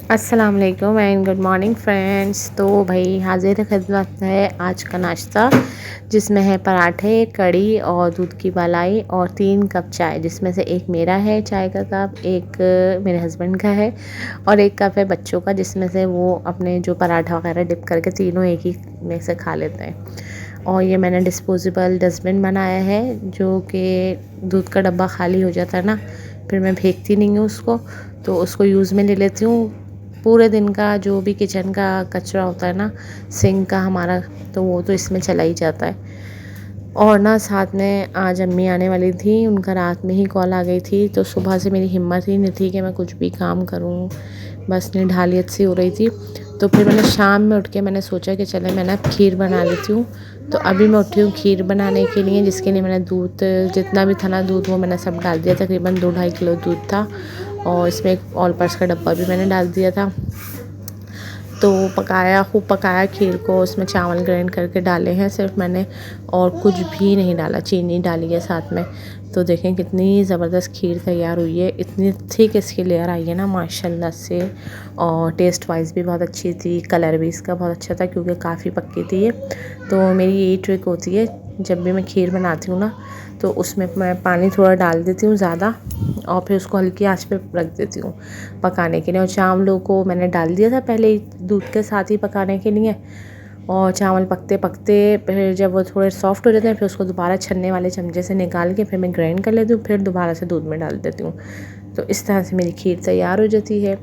अस्सलाम वालेकुम and good morning friends. तो भाई हाजिर खिदमत है आज का नाश्ता, जिसमें है पराठे, कड़ी और दूध की मलाई और 3 कप चाय, जिसमें से एक मेरा है चाय का कप, एक मेरे हस्बैंड का है और एक कप है बच्चों का, जिसमें से वो अपने जो पराठा वगैरह डिप करके तीनों एक ही में से खा लेते हैं। और ये मैंने डिस्पोजेबल डस्टबिन बनाया है, जो कि दूध का डब्बा खाली हो जाता है ना, फिर मैं फेंकती नहीं हूँ उसको, तो उसको यूज़ में ले लेती हूँ। पूरे दिन का जो भी किचन का कचरा होता है ना, सिंक का हमारा, तो वो तो इसमें चला ही जाता है। और ना साथ में आज अम्मी आने वाली थी, उनका रात में ही कॉल आ गई थी, तो सुबह से मेरी हिम्मत ही नहीं थी कि मैं कुछ भी काम करूं, बस निढालियत सी हो रही थी। तो फिर मैंने शाम में उठ के मैंने सोचा कि चले मैं ना खीर बना लेती हूँ। तो अभी मैं उठी हूँ खीर बनाने के लिए, जिसके लिए मैंने दूध, जितना भी था ना दूध, वो मैंने सब डाल दिया। तकरीबन 2-2.5 किलो दूध था और इसमें एक ऑल पर्स का डब्बा भी मैंने डाल दिया था। तो पकाया, खूब पकाया खीर को। उसमें चावल ग्राइंड करके डाले हैं सिर्फ मैंने, और कुछ भी नहीं डाला, चीनी डाली है साथ में। तो देखें कितनी ज़बरदस्त खीर तैयार हुई है, इतनी थिक इसकी लेयर आई है ना माशाल्लाह से। और टेस्ट वाइज भी बहुत अच्छी थी, कलर भी इसका बहुत अच्छा था क्योंकि काफ़ी पक्की थी ये। तो मेरी यही ट्रिक होती है, जब भी मैं खीर बनाती हूँ ना, तो उसमें मैं पानी थोड़ा डाल देती हूँ ज़्यादा, और फिर उसको हल्की आंच पे रख देती हूँ पकाने के लिए। और चावलों को मैंने डाल दिया था पहले ही दूध के साथ ही पकाने के लिए, और चावल पकते पकते फिर जब वो थोड़े सॉफ्ट हो जाते हैं, फिर उसको दोबारा छन्ने वाले चमचे से निकाल के फिर मैं ग्राइंड कर लेती हूँ, फिर दोबारा से दूध में डाल देती हूँ। तो इस तरह से मेरी खीर तैयार हो जाती है।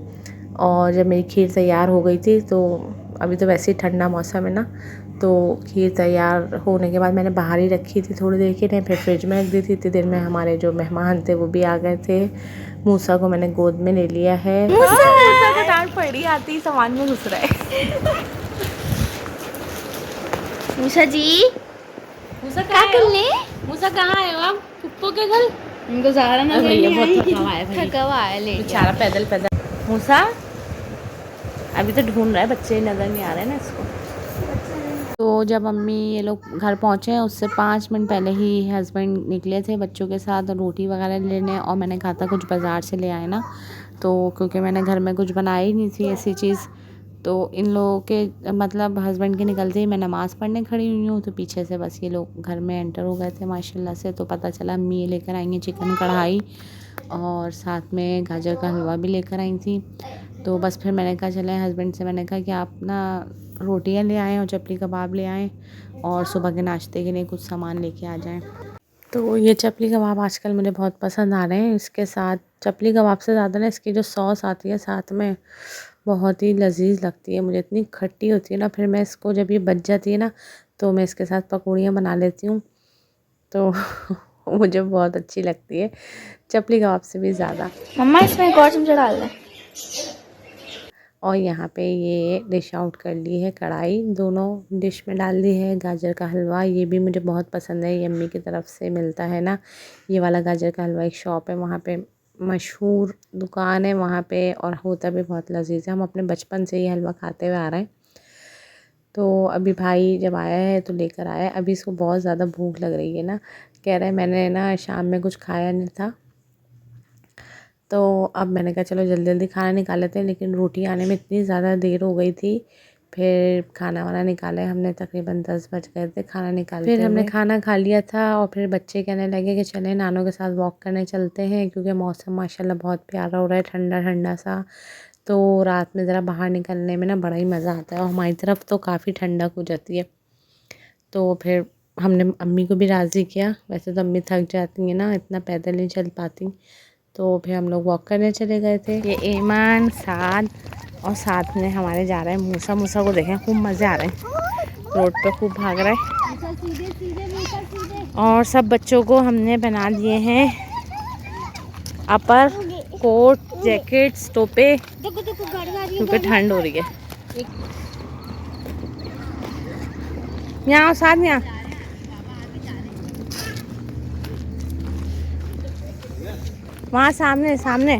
और जब मेरी खीर तैयार हो गई थी, तो अभी तो वैसे ही ठंडा मौसम है ना, तो खीर तैयार होने के बाद मैंने बाहर ही रखी थी थोड़ी देर के लिए, फिर फ्रिज में रख दी थी। इतनी देर में हमारे जो मेहमान थे वो भी आ गए थे। मूसा को मैंने गोद में ले लिया है। मूसा को डांट पड़ी, आती सामान में घुस रहा है। मूसा जी, मूसा क्या कर ले? मूसा कहाँ है आप? पुप्पो के घर? इनको ज़्यादा ना भैया बहुत थका हुआ है, थका हुआ है, ले बेचारा पैदल पैदल। मूसा अभी तो ढूंढ रहा है, बच्चे नज़र नहीं आ रहे ना इसको। तो जब मम्मी ये लोग घर पहुँचे हैं, उससे 5 मिनट पहले ही हस्बैंड निकले थे बच्चों के साथ रोटी वगैरह लेने, और मैंने कहा था कुछ बाज़ार से ले आए ना, तो क्योंकि मैंने घर में कुछ बनाई नहीं थी ऐसी चीज़। तो इन लोगों के मतलब हस्बैंड के निकलते ही मैं नमाज़ पढ़ने खड़ी हुई हूँ, तो पीछे से बस ये लोग घर में एंटर हो गए थे माशाल्लाह से। तो पता चला अम्मी ये लेकर आएंगे चिकन कढ़ाई, और साथ में गाजर का हलवा भी लेकर आई थी। तो बस फिर मैंने कहा चले, हस्बैंड से मैंने कहा कि आप ना रोटियां ले आएँ और चपली कबाब ले आएँ, और सुबह के नाश्ते के लिए कुछ सामान लेके आ जाएं। तो ये चपली कबाब आजकल मुझे बहुत पसंद आ रहे हैं। इसके साथ चपली कबाब से ज़्यादा ना इसकी जो सॉस आती है साथ में, बहुत ही लजीज लगती है मुझे, इतनी खट्टी होती है ना। फिर मैं इसको जब ये बच जाती है ना, तो मैं इसके साथ पकौड़ियाँ बना लेती हूँ, तो मुझे बहुत अच्छी लगती है चपली कबाब से भी ज़्यादा। मम्मा इसमें एक और चमचा डाल दे। और यहाँ पे ये डिश आउट कर ली है कढ़ाई, दोनों डिश में डाल दी है। गाजर का हलवा ये भी मुझे बहुत पसंद है, ये अम्मी की तरफ से मिलता है ना ये वाला गाजर का हलवा। एक शॉप है वहाँ पे, मशहूर दुकान है वहाँ पे, और होता भी बहुत लजीज है। हम अपने बचपन से ये हलवा खाते हुए आ रहे हैं। तो अभी भाई जब आया है तो लेकर आया है। अभी इसको बहुत ज़्यादा भूख लग रही है ना, कह रहा है मैंने ना शाम में कुछ खाया नहीं था। तो अब मैंने कहा चलो जल्दी जल्दी खाना निकाल लेते हैं, लेकिन रोटी आने में इतनी ज़्यादा देर हो गई थी। फिर खाना वाना निकाले हमने, तकरीबन 10 बज गए थे खाना निकालते हुए। फिर हमने खाना खा लिया था, और फिर बच्चे कहने लगे कि चलें नानों के साथ वॉक करने चलते हैं, क्योंकि मौसम माशाल्लाह बहुत प्यारा हो रहा है, ठंडा ठंडा सा। तो रात में ज़रा बाहर निकलने में ना बड़ा ही मज़ा आता है, और हमारी तरफ तो काफ़ी ठंडक हो जाती है। तो फिर हमने अम्मी को भी राज़ी किया, वैसे तो अम्मी थक जाती हैं ना, इतना पैदल नहीं चल पाती। तो फिर हम लोग वॉक करने चले गए थे। ये ईमान, साद और साथ में हमारे जा रहे हैं मूसा। मूसा को देखें खूब मज़े आ रहे हैं, रोड पे खूब भाग रहा है। और सब बच्चों को हमने बना दिए हैं अपर कोट, जैकेट्स, टोपे, क्योंकि ठंड हो रही है। यहाँ साथ यहाँ वहाँ सामने सामने।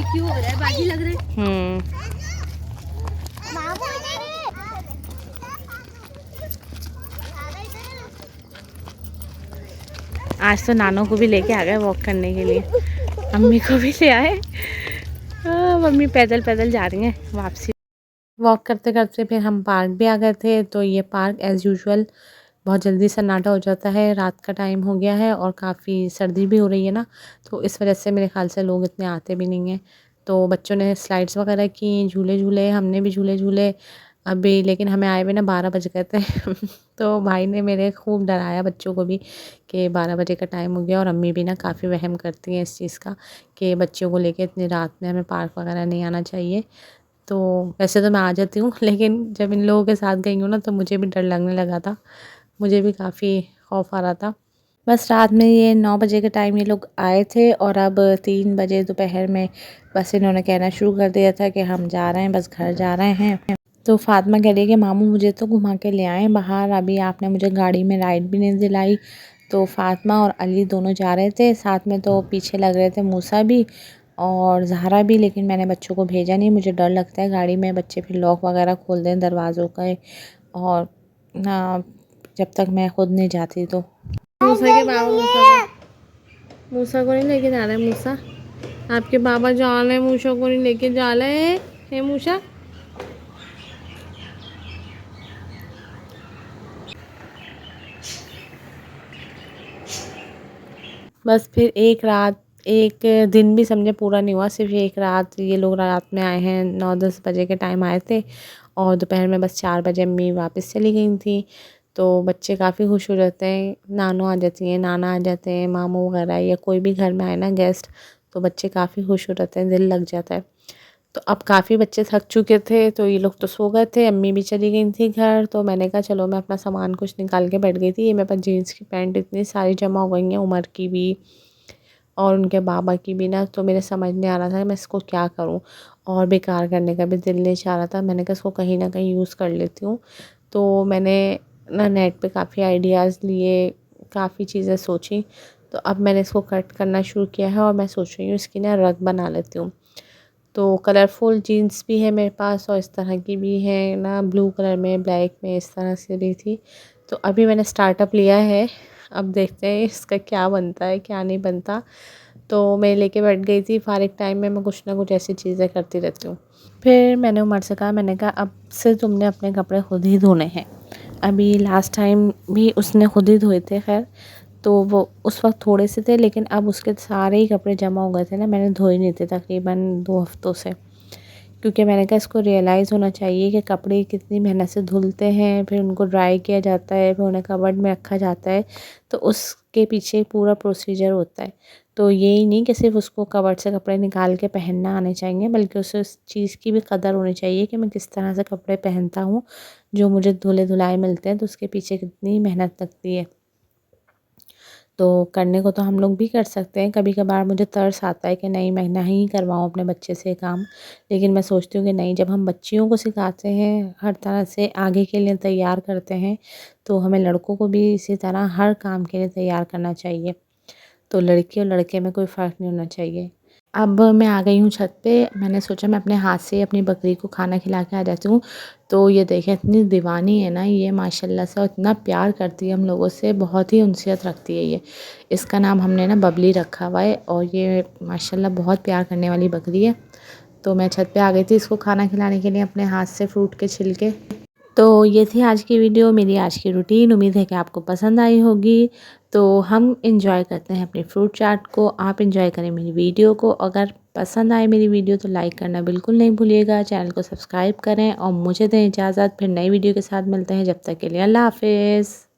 क्यों हो रहा है, बाजी लग रही है। आज तो नानों को भी लेके आ गए वॉक करने के लिए, अम्मी को भी ले आए। मम्मी पैदल पैदल जा रही हैं वापसी। वॉक करते करते फिर हम पार्क भी आ गए थे। तो ये पार्क एज़ यूजुअल बहुत जल्दी सन्नाटा हो जाता है, रात का टाइम हो गया है और काफ़ी सर्दी भी हो रही है ना, तो इस वजह से मेरे ख्याल से लोग इतने आते भी नहीं हैं। तो बच्चों ने स्लाइड्स वगैरह की, झूले झूले, हमने भी झूले झूले अभी, लेकिन हमें आए हुए ना 12 बज गए थे। तो भाई ने मेरे खूब डराया बच्चों को भी कि 12 बजे का टाइम हो गया। और अम्मी भी ना काफ़ी वहम करती हैं इस चीज़ का कि बच्चों को लेके इतनी रात में हमें पार्क वगैरह नहीं आना चाहिए। तो वैसे तो मैं आ जाती हूँ, लेकिन जब इन लोगों के साथ गई हूँ ना तो मुझे भी डर लगने लगा था, मुझे भी काफ़ी खौफ आ रहा था। बस रात में ये 9 बजे के टाइम ये लोग आए थे और अब 3 बजे दोपहर में बस इन्होंने कहना शुरू कर दिया था कि हम जा रहे हैं, बस घर जा रहे हैं। तो फातिमा कह रही है कि मामू मुझे तो घुमा के ले आएँ बाहर, अभी आपने मुझे गाड़ी में राइड भी नहीं दिलाई। तो फातिमा और अली दोनों जा रहे थे साथ में, तो पीछे लग रहे थे मूसा भी और ज़हरा भी, लेकिन मैंने बच्चों को भेजा नहीं, मुझे डर लगता है गाड़ी में बच्चे फिर लॉक वगैरह खोल दें दरवाज़ों का, और ना जब तक मैं खुद नहीं जाती। तो मूसा के बाबा मूसा को नहीं लेके जा रहे। मूसा आपके बाबा जा रहे हैं, मूसा को नहीं लेके जा रहे हैं। मूसा बस फिर एक दिन भी समझे पूरा नहीं हुआ, सिर्फ एक रात ये लोग रात में आए हैं, 9-10 बजे के टाइम आए थे और दोपहर में बस 4 बजे अम्मी वापस चली गई थी। तो बच्चे काफ़ी खुश हो जाते हैं, नानू आ जाती हैं, नाना आ जाते हैं, मामू वगैरह या कोई भी घर में आए ना गेस्ट, तो बच्चे काफ़ी खुश हो जाते हैं, दिल लग जाता है। तो अब काफ़ी बच्चे थक चुके थे तो ये लोग तो सो गए थे, अम्मी भी चली गई थी घर। तो मैंने कहा चलो मैं अपना सामान कुछ निकाल के बैठ गई थी। ये मेरे पास जीन्स की पैंट इतनी सारी जमा हो गई हैं, उमर की भी और उनके बाबा की भी ना, तो मेरे समझ नहीं आ रहा था कि मैं इसको क्या करूं, और बेकार करने का भी दिल नहीं चाह रहा था। मैंने कहा इसको कहीं ना कहीं यूज़ कर लेती हूँ। तो मैंने ना नेट पे काफ़ी आइडियाज़ लिए, काफ़ी चीज़ें सोची। तो अब मैंने इसको कट करना शुरू किया है और मैं सोच रही हूँ इसकी ना रग बना लेती हूँ। तो कलरफुल जीन्स भी है मेरे पास और इस तरह की भी है ना, ब्लू कलर में, ब्लैक में, इस तरह से भी थी। तो अभी मैंने स्टार्टअप लिया है, अब देखते हैं इसका क्या बनता है क्या नहीं बनता। तो मैं लेके बैठ गई थी, फारिग टाइम में मैं कुछ ना कुछ ऐसी चीज़ें करती रहती हूँ। फिर मैंने उमर से कहा, मैंने कहा अब से तुमने अपने कपड़े खुद ही धोने हैं। अभी लास्ट टाइम भी उसने खुद ही धोए थे खैर, तो वो उस वक्त थोड़े से थे, लेकिन अब उसके सारे ही कपड़े जमा हो गए थे ना, मैंने धोए नहीं थे तकरीबन 2 हफ्तों से। क्योंकि मैंने कहा इसको रियलाइज़ होना चाहिए कि कपड़े कितनी मेहनत से धुलते हैं, फिर उनको ड्राई किया जाता है, फिर उन्हें कबर्ड में रखा जाता है, तो उसके पीछे पूरा प्रोसीजर होता है। तो यही नहीं कि सिर्फ उसको कबर्ड से कपड़े निकाल के पहनना आने चाहिए, बल्कि उसे उस चीज़ की भी कदर होनी चाहिए कि मैं किस तरह से कपड़े पहनता हूँ, जो मुझे धुले धुलाए मिलते हैं, तो उसके पीछे कितनी मेहनत लगती है। तो करने को तो हम लोग भी कर सकते हैं, कभी कभार मुझे तरस आता है कि नहीं मैं नहीं करवाऊँ अपने बच्चे से काम, लेकिन मैं सोचती हूँ कि नहीं, जब हम बच्चियों को सिखाते हैं, हर तरह से आगे के लिए तैयार करते हैं, तो हमें लड़कों को भी इसी तरह हर काम के लिए तैयार करना चाहिए। तो लड़की और लड़के में कोई फ़र्क नहीं होना चाहिए। अब मैं आ गई हूँ छत पे, मैंने सोचा मैं अपने हाथ से अपनी बकरी को खाना खिला के आ जाती हूँ। तो ये देखें इतनी दीवानी है ना ये माशाल्लाह से, और इतना प्यार करती है हम लोगों से, बहुत ही उनसियत रखती है ये। इसका नाम हमने ना बबली रखा हुआ है और ये माशाल्लाह बहुत प्यार करने वाली बकरी है। तो मैं छत पे आ गई थी इसको खाना खिलाने के लिए अपने हाथ से फ्रूट के छिलके। तो ये थी आज की वीडियो, मेरी आज की रूटीन। उम्मीद है कि आपको पसंद आई होगी। तो हम इंजॉय करते हैं अपनी फ्रूट चाट को, आप इंजॉय करें मेरी वीडियो को। अगर पसंद आए मेरी वीडियो तो लाइक करना बिल्कुल नहीं भूलिएगा, चैनल को सब्सक्राइब करें और मुझे दें इजाज़त। फिर नई वीडियो के साथ मिलते हैं, जब तक के लिए अल्लाह हाफ़िज़।